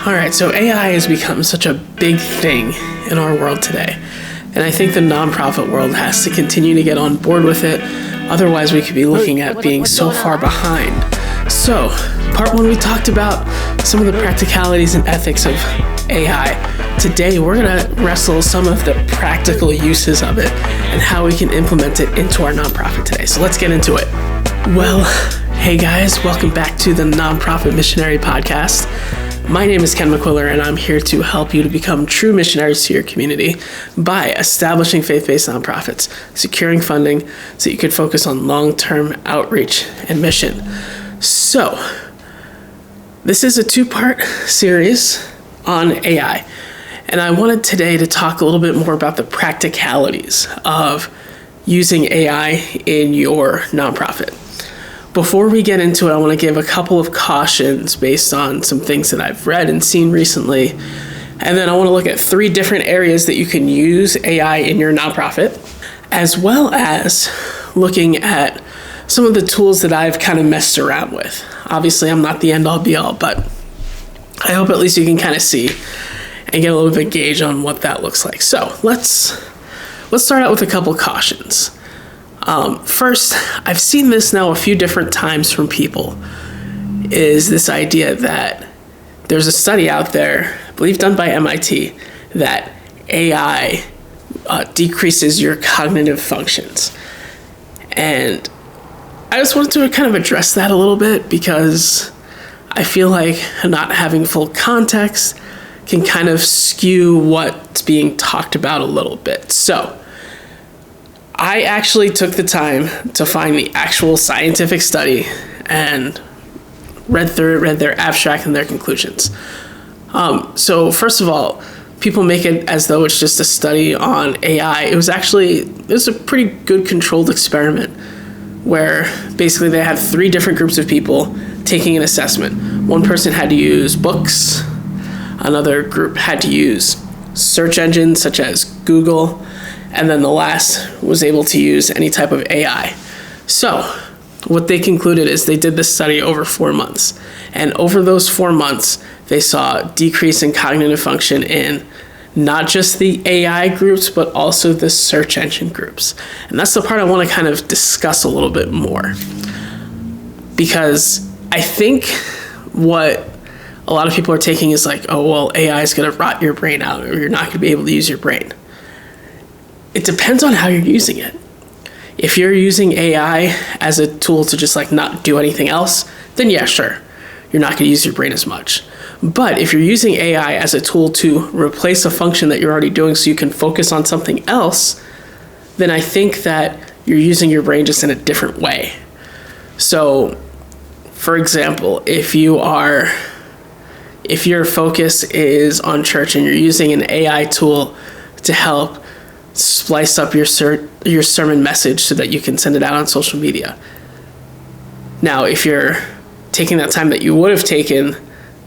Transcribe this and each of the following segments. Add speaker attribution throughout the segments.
Speaker 1: All right, so AI has become such a big thing in our world today. And I think the nonprofit world has to continue to get on board with it. Otherwise, we could be looking at being so far behind. So, part one, we talked about some of the practicalities and ethics of AI. Today, we're going to wrestle some of the practical uses of it and how we can implement it into our nonprofit today. So let's get into it. Well, hey guys, welcome back to the Nonprofit Missionary Podcast. My name is Ken McQuiller, and I'm here to help you to become true missionaries to your community by establishing faith-based nonprofits, securing funding so you could focus on long-term outreach and mission. So, this is a two-part series on AI, and I wanted today to talk a little bit more about the practicalities of using AI in your nonprofit. Before we get into it, I want to give a couple of cautions based on some things that I've read and seen recently. And then I want to look at 3 different areas that you can use AI in your nonprofit, as well as looking at some of the tools that I've kind of messed around with. Obviously, I'm not the end-all be-all, but I hope at least you can kind of see and get a little bit gauge on what that looks like. So let's start out with a couple cautions. First, I've seen this now a few different times from people, is this idea that there's a study out there, I believe done by MIT, that AI decreases your cognitive functions. And I just wanted to kind of address that a little bit because I feel like not having full context can kind of skew what's being talked about a little bit. So, I actually took the time to find the actual scientific study and read their abstract and their conclusions. So first of all, people make it as though it's just a study on AI. It was a pretty good controlled experiment where basically they had 3 different groups of people taking an assessment. One person had to use books, another group had to use search engines such as Google, and then the last was able to use any type of AI. So what they concluded is they did this study over 4 months. And over those 4 months, they saw a decrease in cognitive function in not just the AI groups, but also the search engine groups. And that's the part I want to kind of discuss a little bit more. Because I think what a lot of people are taking is like, oh, well, AI is going to rot your brain out, or you're not going to be able to use your brain. It depends on how you're using it. If you're using AI as a tool to just like not do anything else, then yeah, sure, you're not going to use your brain as much. But if you're using AI as a tool to replace a function that you're already doing so you can focus on something else, then I think that you're using your brain just in a different way. So, for example, if your focus is on church and you're using an AI tool to help splice up your sermon message so that you can send it out on social media. Now, if you're taking that time that you would have taken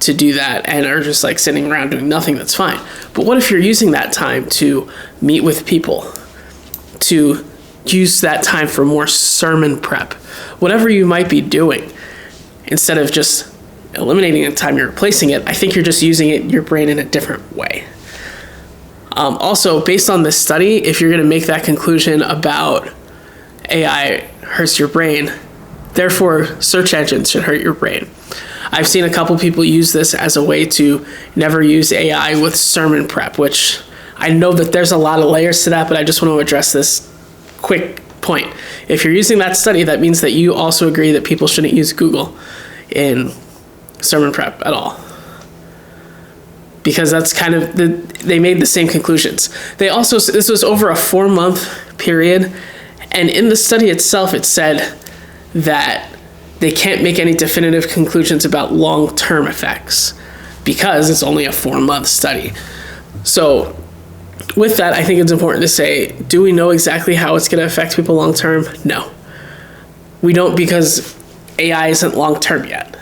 Speaker 1: to do that and are just like sitting around doing nothing, that's fine. But what if you're using that time to meet with people, to use that time for more sermon prep, whatever you might be doing, instead of just eliminating the time, you're replacing it, I think you're just using your brain in a different way. Also, based on this study, if you're going to make that conclusion about AI hurts your brain, therefore search engines should hurt your brain. I've seen a couple people use this as a way to never use AI with sermon prep, which I know that there's a lot of layers to that, but I just want to address this quick point. If you're using that study, that means that you also agree that people shouldn't use Google in sermon prep at all. Because that's kind of, they made the same conclusions. This was over a 4-month period, and in the study itself, it said that they can't make any definitive conclusions about long-term effects because it's only a 4-month study. So with that, I think it's important to say, do we know exactly how it's going to affect people long-term? No. We don't, because AI isn't long-term yet.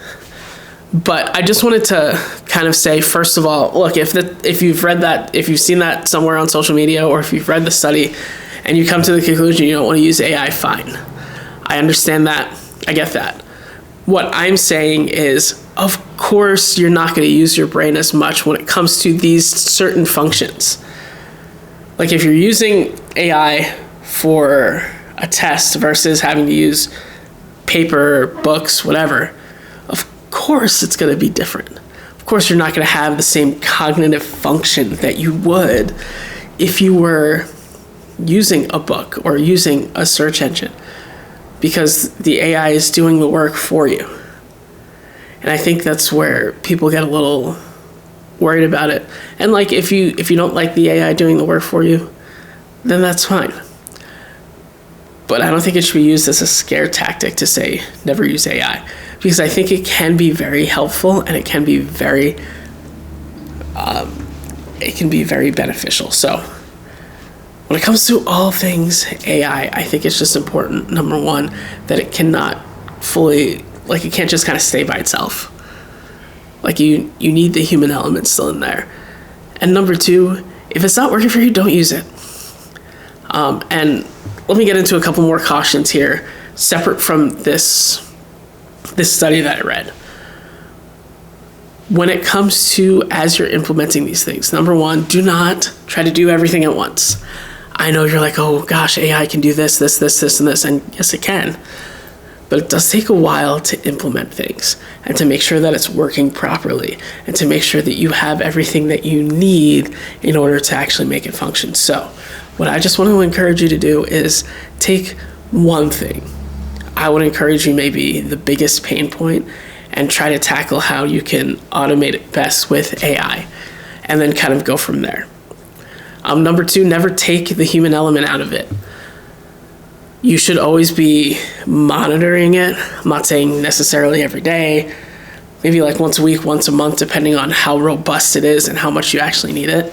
Speaker 1: But I just wanted to kind of say, first of all, look, if you've read that, if you've seen that somewhere on social media, or if you've read the study and you come to the conclusion you don't want to use AI, fine. I understand that. I get that. What I'm saying is of course, you're not going to use your brain as much when it comes to these certain functions. Like if you're using AI for a test versus having to use paper, books, whatever, of course it's going to be different. Of course, you're not going to have the same cognitive function that you would if you were using a book or using a search engine, because the AI is doing the work for you. And I think that's where people get a little worried about it. And like if you don't like the AI doing the work for you, then that's fine. But I don't think it should be used as a scare tactic to say never use AI, because I think it can be very helpful and it can be very beneficial. So when it comes to all things AI, I think it's just important, number one, that it cannot fully, like it can't just kind of stay by itself. Like you need the human element still in there. And number two, if it's not working for you, don't use it. And let me get into a couple more cautions here, separate from this study that I read. When it comes to, as you're implementing these things, number one, do not try to do everything at once. I know you're like, oh gosh, AI can do this, and this, and yes, it can. But it does take a while to implement things and to make sure that it's working properly and to make sure that you have everything that you need in order to actually make it function. So what I just want to encourage you to do is take one thing. I would encourage you maybe the biggest pain point and try to tackle how you can automate it best with AI and then kind of go from there. Number two, never take the human element out of it. You should always be monitoring it. I'm not saying necessarily every day, maybe like once a week, once a month, depending on how robust it is and how much you actually need it.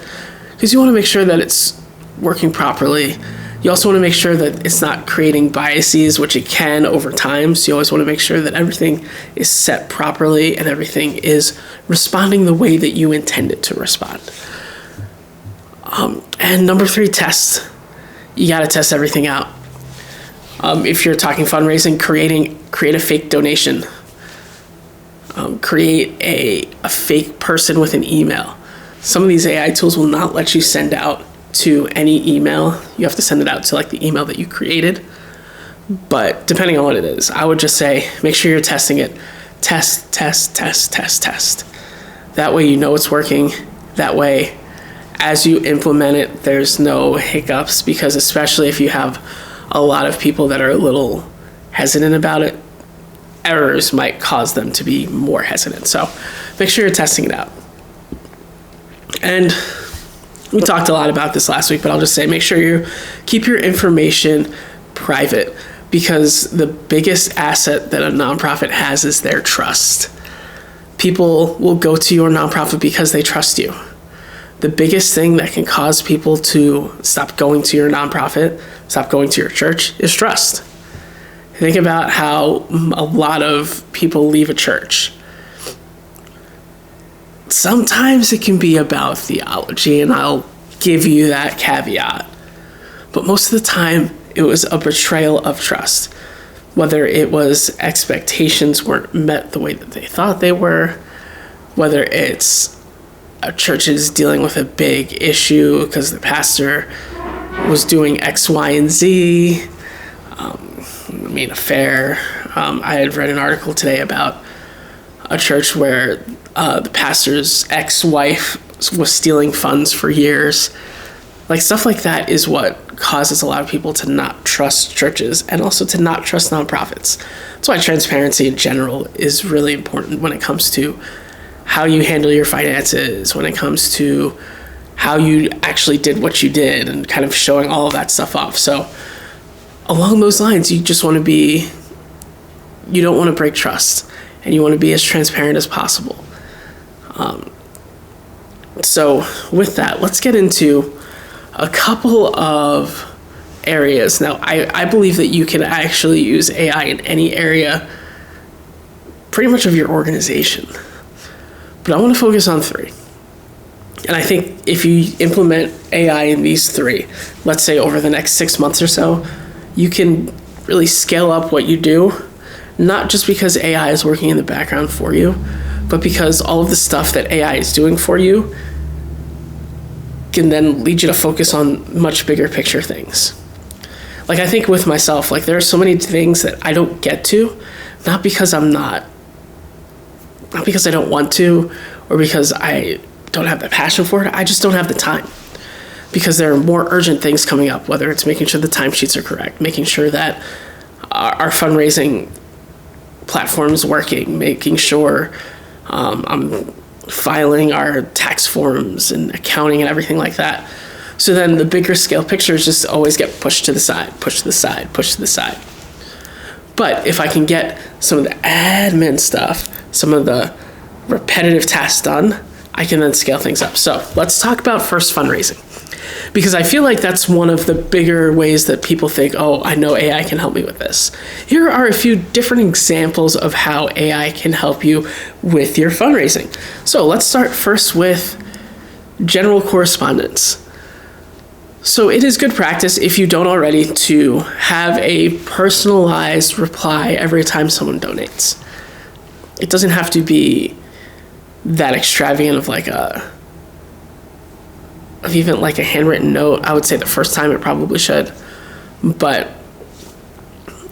Speaker 1: Because you want to make sure that it's working properly. You also want to make sure that it's not creating biases, which it can over time. So you always want to make sure that everything is set properly and everything is responding the way that you intend it to respond. And number three, test. You got to test everything out. If you're talking fundraising, create a fake donation. Create a fake person with an email. Some of these AI tools will not let you send out to any email. You have to send it out to like the email that you created. But depending on what it is, I would just say, make sure you're testing it. Test. That way you know it's working. That way, as you implement it, there's no hiccups, because especially if you have a lot of people that are a little hesitant about it, errors might cause them to be more hesitant. So make sure you're testing it out. And we talked a lot about this last week, but I'll just say, make sure you keep your information private, because the biggest asset that a nonprofit has is their trust. People will go to your nonprofit because they trust you. The biggest thing that can cause people to stop going to your nonprofit, stop going to your church, is trust. Think about how a lot of people leave a church. Sometimes it can be about theology, and I'll give you that caveat. But most of the time, it was a betrayal of trust. Whether it was expectations weren't met the way that they thought they were, whether it's a church is dealing with a big issue because the pastor was doing X, Y, and Z. Affair. I had read an article today about a church where the pastor's ex-wife was stealing funds for years. Like, stuff like that is what causes a lot of people to not trust churches and also to not trust nonprofits. That's why transparency in general is really important when it comes to how you handle your finances, when it comes to how you actually did what you did, and kind of showing all of that stuff off. So along those lines, you just want to be, you don't want to break trust, and you want to be as transparent as possible. So with that, let's get into a couple of areas. Now, I believe that you can actually use AI in any area, pretty much of your organization. But I want to focus on three. And I think if you implement AI in these three, let's say over the next 6 months or so, you can really scale up what you do, not just because AI is working in the background for you, but because all of the stuff that AI is doing for you can then lead you to focus on much bigger picture things. Like, I think with myself, like, there are so many things that I don't get to, not because I don't want to, or because I don't have the passion for it. I just don't have the time, because there are more urgent things coming up, whether it's making sure the timesheets are correct, making sure that our fundraising platform is working, making sure I'm filing our tax forms and accounting and everything like that. So then the bigger scale pictures just always get pushed to the side, pushed to the side, pushed to the side. But if I can get some of the admin stuff, some of the repetitive tasks done, I can then scale things up. So let's talk about first fundraising, because I feel like that's one of the bigger ways that people think, oh, I know AI can help me with this. Here are a few different examples of how AI can help you with your fundraising. So let's start first with general correspondence. So it is good practice, if you don't already, to have a personalized reply every time someone donates. It doesn't have to be that extravagant of even a handwritten note. I would say the first time it probably should, but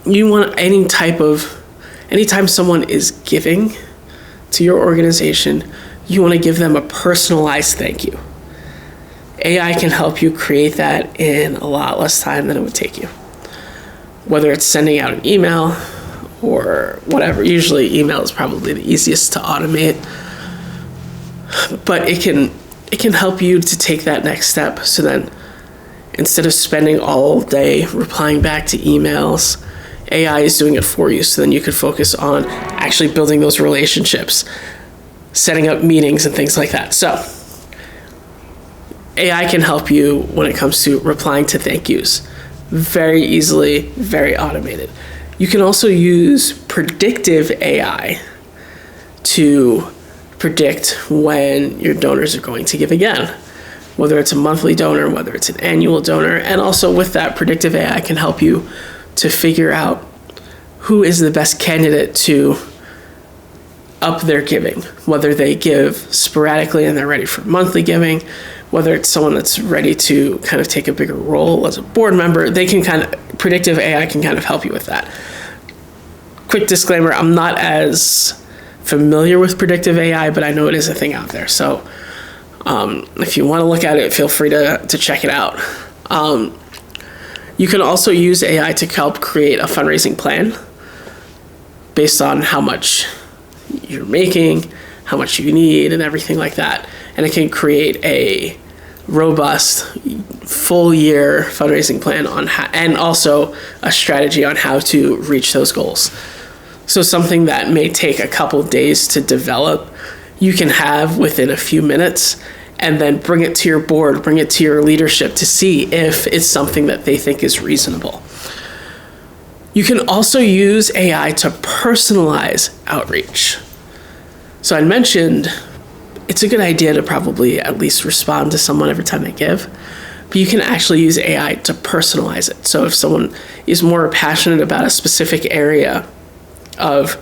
Speaker 1: you want anytime someone is giving to your organization, you want to give them a personalized thank you. AI can help you create that in a lot less time than it would take you. Whether it's sending out an email or whatever. Usually email is probably the easiest to automate, but it can help you to take that next step. So then, instead of spending all day replying back to emails, AI is doing it for you. So then you could focus on actually building those relationships, setting up meetings and things like that. So AI can help you when it comes to replying to thank yous very easily, very automated. You can also use predictive AI to predict when your donors are going to give again, whether it's a monthly donor, whether it's an annual donor. And also with that, predictive AI can help you to figure out who is the best candidate to up their giving, whether they give sporadically and they're ready for monthly giving, whether it's someone that's ready to kind of take a bigger role as a board member. Predictive AI can kind of help you with that. Quick disclaimer, I'm not as familiar with predictive AI, but I know it is a thing out there. So if you want to look at it, feel free to check it out. You can also use AI to help create a fundraising plan based on how much you're making, how much you need, and everything like that. And it can create a robust full year fundraising plan and also a strategy on how to reach those goals. So something that may take a couple days to develop, you can have within a few minutes, and then bring it to your board, bring it to your leadership to see if it's something that they think is reasonable. You can also use AI to personalize outreach. So I mentioned it's a good idea to probably at least respond to someone every time they give, but you can actually use AI to personalize it. So if someone is more passionate about a specific area of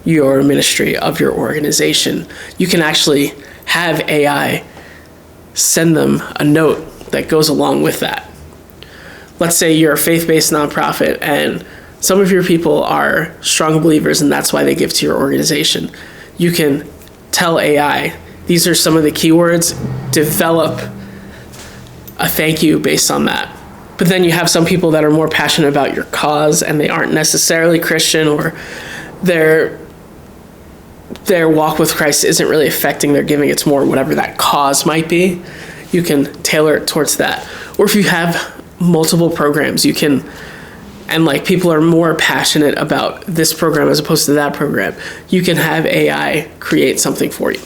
Speaker 1: your ministry, of your organization, you can actually have AI send them a note that goes along with that. Let's say you're a faith-based nonprofit and some of your people are strong believers and that's why they give to your organization. You can tell AI, these are some of the keywords, develop a thank you based on that. But then you have some people that are more passionate about your cause and they aren't necessarily Christian, or their walk with Christ isn't really affecting their giving. It's more whatever that cause might be. You can tailor it towards that. Or if you have multiple programs, you can, and people are more passionate about this program as opposed to that program, you can have AI create something for you.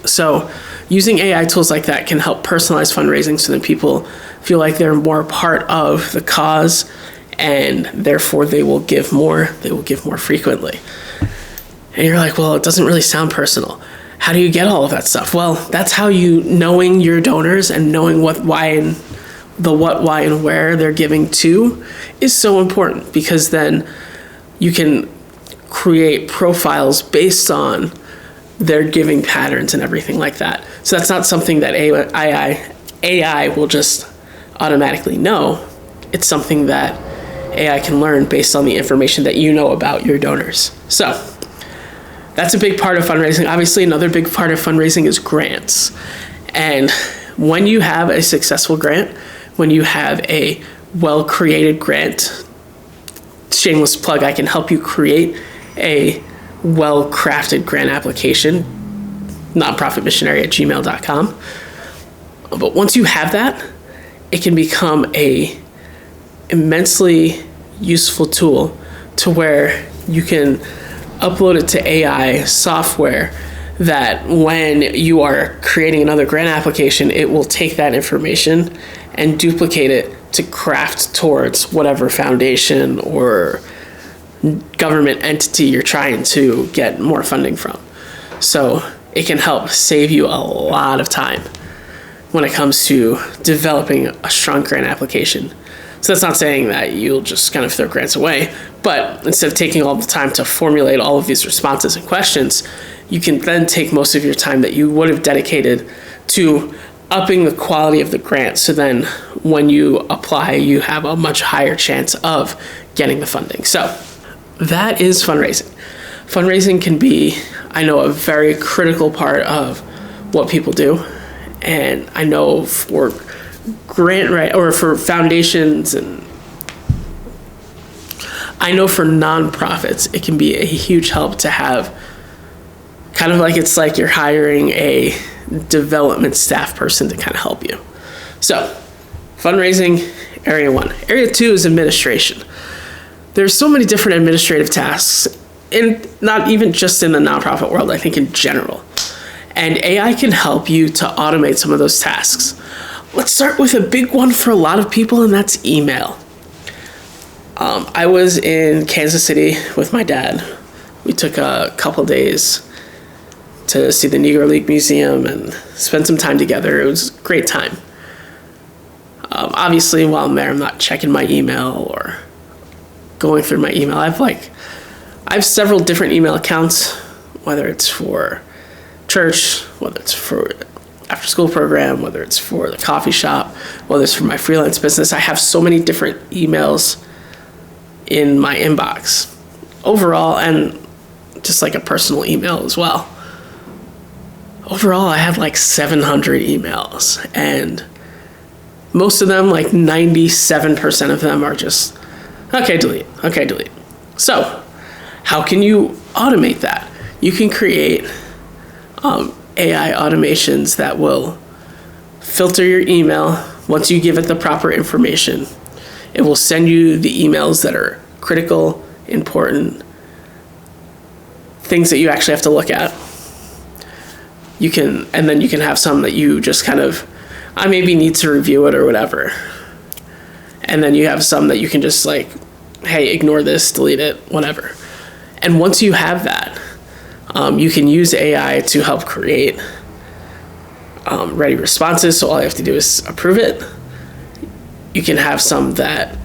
Speaker 1: So using AI tools like that can help personalize fundraising so that people feel like they're more part of the cause, and therefore they will give more frequently. And you're like, well, it doesn't really sound personal. How do you get all of that stuff? Well, that's how knowing your donors and knowing what, why, and where they're giving to is so important, because then you can create profiles based on their giving patterns and everything like that. So that's not something that AI will just automatically know. It's something that AI can learn based on the information that you know about your donors. So that's a big part of fundraising. Obviously, another big part of fundraising is grants. And when you have a successful grant, when you have a well-created grant, shameless plug, I can help you create a well-crafted grant application, nonprofitmissionary@gmail.com. But once you have that, it can become a immensely useful tool to where you can upload it to AI software that when you are creating another grant application, it will take that information and duplicate it to craft towards whatever foundation or government entity you're trying to get more funding from. So it can help save you a lot of time when it comes to developing a strong grant application. So that's not saying that you'll just kind of throw grants away, but instead of taking all the time to formulate all of these responses and questions, you can then take most of your time that you would have dedicated to upping the quality of the grant. So then when you apply, you have a much higher chance of getting the funding. So that is fundraising. Fundraising can be, I know, a very critical part of what people do. And I know for or for foundations, and I know for nonprofits, it can be a huge help to have kind of like, it's like you're hiring a development staff person to kind of help you. So fundraising, area 1. Area 2 is administration. There's so many different administrative tasks, and not even just in the nonprofit world, I think in general. And AI can help you to automate some of those tasks. Let's start with a big one for a lot of people, and that's email. I was in Kansas City with my dad. We took a couple days to see the Negro League Museum and spend some time together. It was a great time. Obviously, while I'm there, I'm not checking my email or going through my email. I have several different email accounts, whether it's for church, whether it's for after school program, whether it's for the coffee shop, whether it's for my freelance business. I have so many different emails in my inbox overall, and just like a personal email as well. Overall, I have like 700 emails, and most of them, like 97% of them, are just, okay, delete. So how can you automate that? You can create AI automations that will filter your email. Once you give it the proper information, it will send you the emails that are critical, important, things that you actually have to look at. And then you can have some that you just kind of, I maybe need to review it or whatever. And then you have some that you can just like, hey, ignore this, delete it, whatever. And once you have that, you can use AI to help create ready responses. So all you have to do is approve it. You can have some that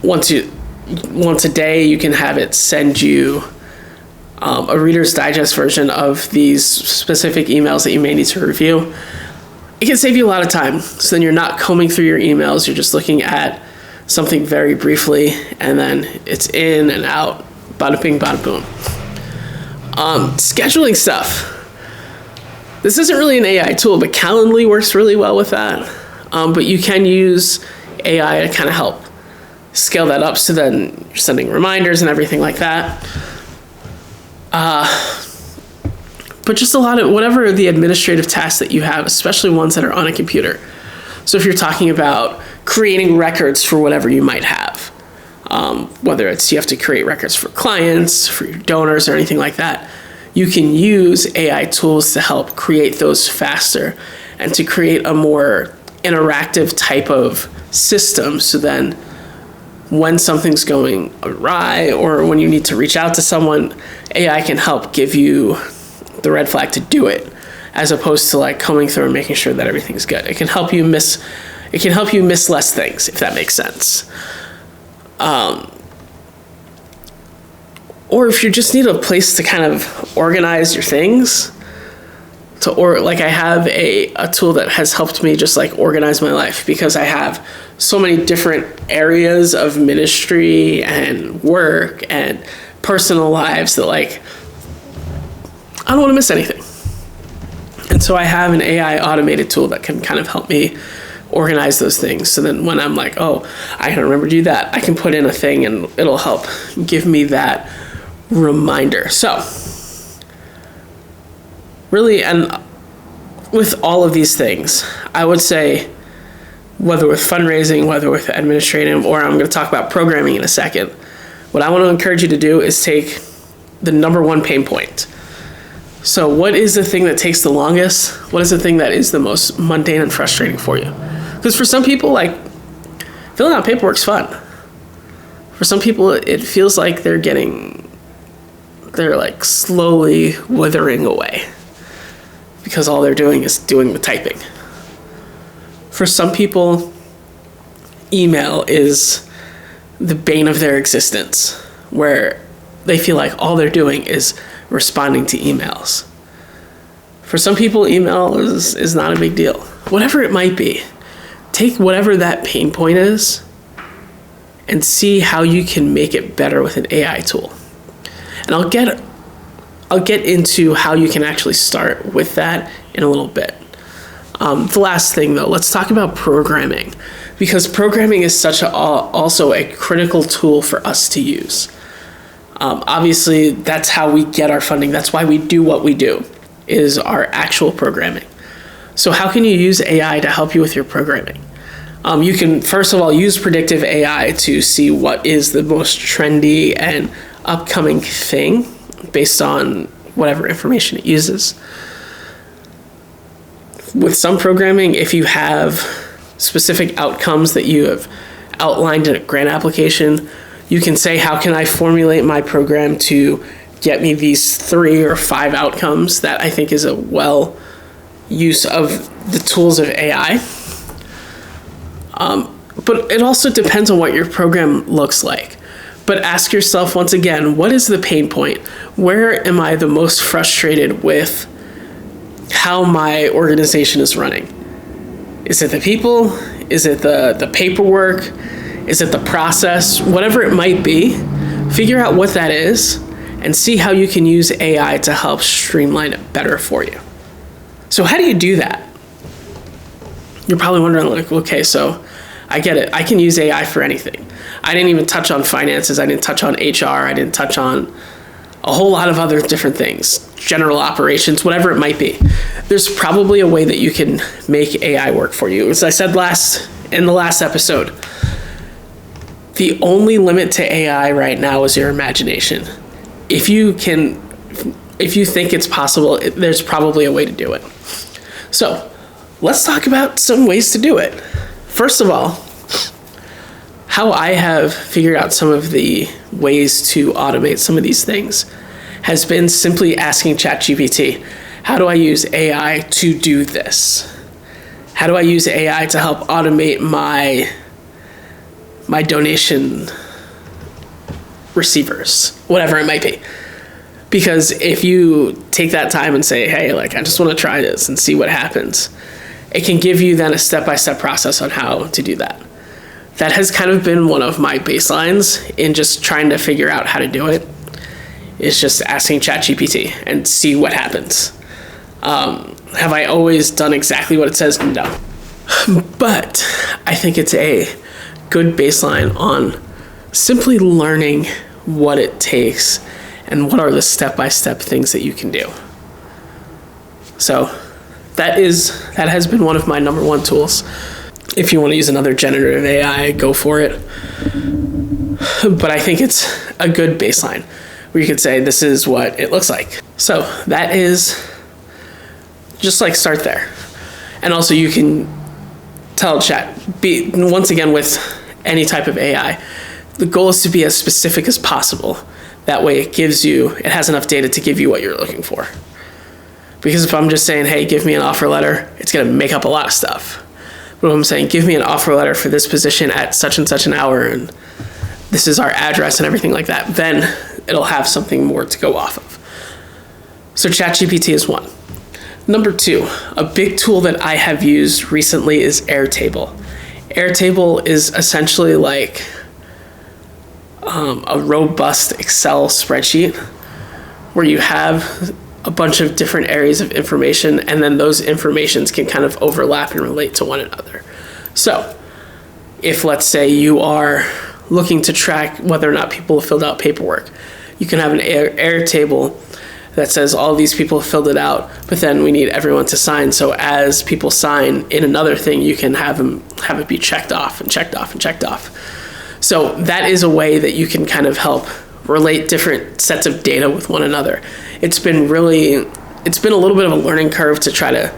Speaker 1: once a day, you can have it send you a Reader's Digest version of these specific emails that you may need to review. It can save you a lot of time. So then you're not combing through your emails. You're just looking at something very briefly, and then it's in and out. Bada bing, bada boom. Scheduling stuff. This isn't really an AI tool, but Calendly works really well with that. But you can use AI to kind of help scale that up, so then you're sending reminders and everything like that. But just a lot of whatever the administrative tasks that you have, especially ones that are on a computer. So if you're talking about creating records for whatever you might have, whether it's you have to create records for clients, for your donors, or anything like that, you can use AI tools to help create those faster and to create a more interactive type of system. So then when something's going awry or when you need to reach out to someone, AI can help give you the red flag to do it, as opposed to like combing through and making sure that everything's good. It can help you miss less things, if that makes sense. Or if you just need a place to kind of organize your things, like I have a tool that has helped me just like organize my life, because I have so many different areas of ministry and work and personal lives that like, I don't want to miss anything. And so I have an AI automated tool that can kind of help me organize those things. So then when I'm like, oh, I can remember to do that, I can put in a thing and it'll help give me that reminder. So really, and with all of these things, I would say, whether with fundraising, whether with administrative, or I'm going to talk about programming in a second, what I want to encourage you to do is take the number one pain point. So what is the thing that takes the longest? What is the thing that is the most mundane and frustrating for you? Because for some people, like, filling out paperwork's fun. For some people, it feels like they're like slowly withering away, because all they're doing is doing the typing. For some people, email is the bane of their existence, where they feel like all they're doing is responding to emails. For some people, email is not a big deal. Whatever it might be, take whatever that pain point is and see how you can make it better with an AI tool. And I'll get into how you can actually start with that in a little bit. The last thing, though, let's talk about programming, because programming is also a critical tool for us to use. Obviously, that's how we get our funding. That's why we do what we do, is our actual programming. So how can you use AI to help you with your programming? You can, first of all, use predictive AI to see what is the most trendy and upcoming thing based on whatever information it uses. With some programming, if you have specific outcomes that you have outlined in a grant application, you can say, how can I formulate my program to get me these 3 or 5 outcomes? That I think is a well use of the tools of AI. But it also depends on what your program looks like. But ask yourself once again, what is the pain point? Where am I the most frustrated with how my organization is running? Is it the people? Is it the paperwork? Is it the process? Whatever it might be, figure out what that is and see how you can use AI to help streamline it better for you. So how do you do that? You're probably wondering, like, okay, so I get it. I can use AI for anything. I didn't even touch on finances. I didn't touch on HR. I didn't touch on a whole lot of other different things, general operations, whatever it might be. There's probably a way that you can make AI work for you. As I said in the last episode, the only limit to AI right now is your imagination. If you think it's possible, there's probably a way to do it. So let's talk about some ways to do it. First of all, how I have figured out some of the ways to automate some of these things has been simply asking ChatGPT, how do I use AI to do this? How do I use AI to help automate my donation receivers, whatever it might be? Because if you take that time and say, hey, like, I just want to try this and see what happens, it can give you then a step-by-step process on how to do that. That has kind of been one of my baselines in just trying to figure out how to do it, is just asking ChatGPT and see what happens. Have I always done exactly what it says? No. But I think it's a good baseline on simply learning what it takes and what are the step-by-step things that you can do. So that has been one of my number one tools. If you want to use another generative AI, go for it. But I think it's a good baseline where you could say, this is what it looks like. So that is just like start there. And also you can tell chat, once again with any type of AI, the goal is to be as specific as possible. That way it has enough data to give you what you're looking for. Because if I'm just saying, hey, give me an offer letter, it's going to make up a lot of stuff. But if I'm saying, give me an offer letter for this position at such and such an hour, and this is our address and everything like that, then it'll have something more to go off of. So ChatGPT is one. Number two, a big tool that I have used recently is Airtable. Airtable is essentially like a robust Excel spreadsheet where you have a bunch of different areas of information, and then those informations can kind of overlap and relate to one another. So if, let's say, you are looking to track whether or not people have filled out paperwork, you can have an Airtable that says all these people have filled it out, but then we need everyone to sign. So as people sign in another thing, you can have it be checked off and checked off and checked off. So that is a way that you can kind of help relate different sets of data with one another. It's been a little bit of a learning curve to try to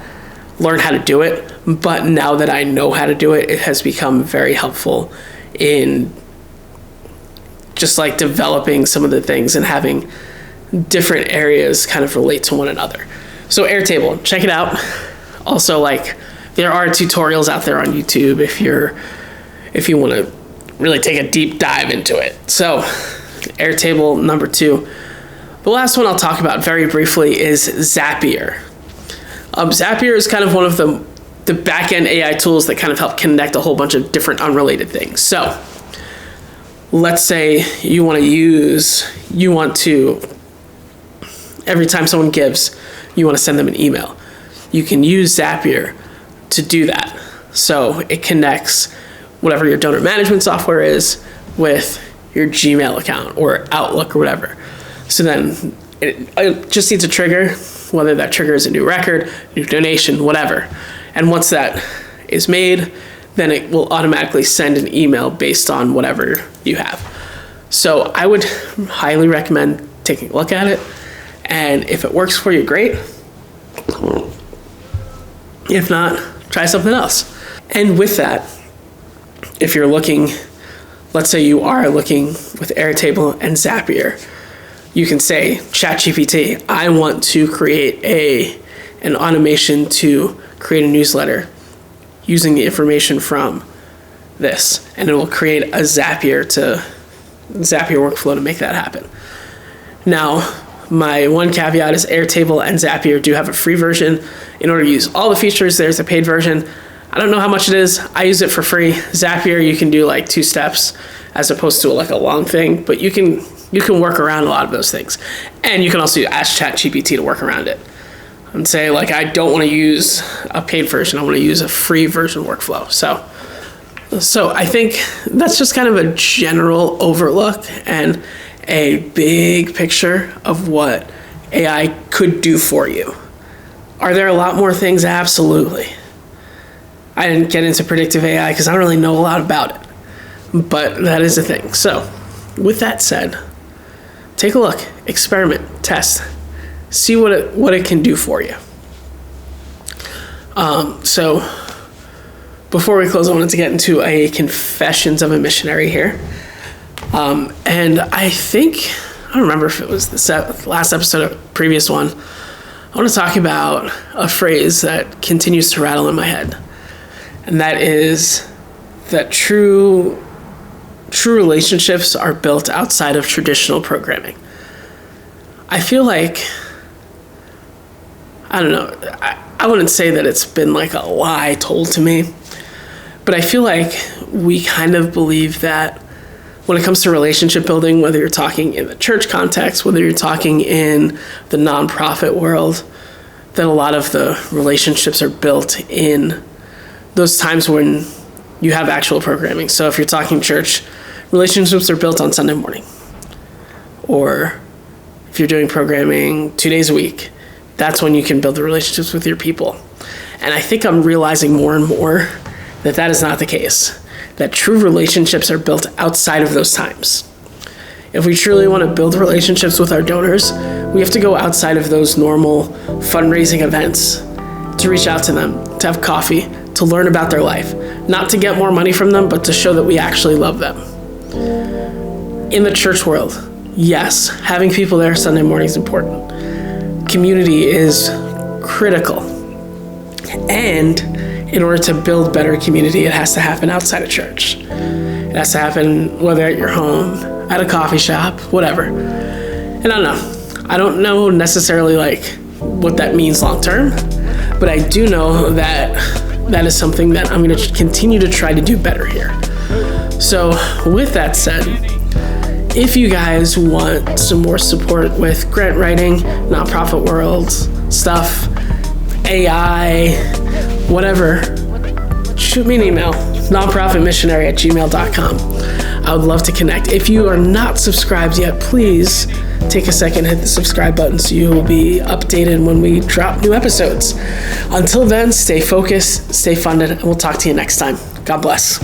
Speaker 1: learn how to do it, but now that I know how to do it, it has become very helpful in just like developing some of the things and having different areas kind of relate to one another. So Airtable, check it out. Also, like, there are tutorials out there on YouTube if you want to really take a deep dive into it. So Airtable, number two. The last one I'll talk about very briefly is Zapier. Zapier is kind of one of the back-end AI tools that kind of help connect a whole bunch of different unrelated things. So let's say you want to, every time someone gives, you want to send them an email. You can use Zapier to do that. So it connects whatever your donor management software is with your Gmail account or Outlook or whatever. So then it just needs a trigger, whether that trigger is a new record, new donation, whatever. And once that is made, then it will automatically send an email based on whatever you have. So I would highly recommend taking a look at it. And if it works for you, great. If not, try something else. And with that, if you're looking, let's say you are looking with Airtable and Zapier, you can say, ChatGPT, I want to create an automation to create a newsletter using the information from this. And it will create a Zapier workflow to make that happen. Now, my one caveat is Airtable and Zapier do have a free version. In order to use all the features, there's a paid version. I don't know how much it is. I use it for free. Zapier, you can do like 2 steps as opposed to like a long thing, but you can work around a lot of those things. And you can also ask ChatGPT to work around it and say, like, I don't want to use a paid version. I want to use a free version workflow. So I think that's just kind of a general overlook and a big picture of what AI could do for you. Are there a lot more things? Absolutely. I didn't get into predictive AI because I don't really know a lot about it, but that is a thing. So with that said, take a look, experiment, test, see what it can do for you. So before we close, I wanted to get into a confessions of a missionary here. And I don't remember if it was the last episode or the previous one. I want to talk about a phrase that continues to rattle in my head. And that is that true relationships are built outside of traditional programming. I feel like, I don't know, I wouldn't say that it's been like a lie told to me, but I feel like we kind of believe that when it comes to relationship building, whether you're talking in the church context, whether you're talking in the nonprofit world, that a lot of the relationships are built in those times when you have actual programming. So if you're talking church, relationships are built on Sunday morning. Or if you're doing programming 2 days a week, that's when you can build the relationships with your people. And I think I'm realizing more and more that is not the case. That true relationships are built outside of those times. If we truly want to build relationships with our donors, we have to go outside of those normal fundraising events to reach out to them, to have coffee, to learn about their life. Not to get more money from them, but to show that we actually love them. In the church world, yes, having people there Sunday morning is important. Community is critical. And in order to build better community, it has to happen outside of church. It has to happen whether at your home, at a coffee shop, whatever. And I don't know. I don't know necessarily like what that means long term, but I do know that that is something that I'm going to continue to try to do better here. So with that said, if you guys want some more support with grant writing, nonprofit world stuff, AI, whatever, shoot me an email, nonprofitmissionary@gmail.com. I would love to connect. If you are not subscribed yet, please take a second, hit the subscribe button so you will be updated when we drop new episodes. Until then, stay focused, stay funded, and we'll talk to you next time. God bless.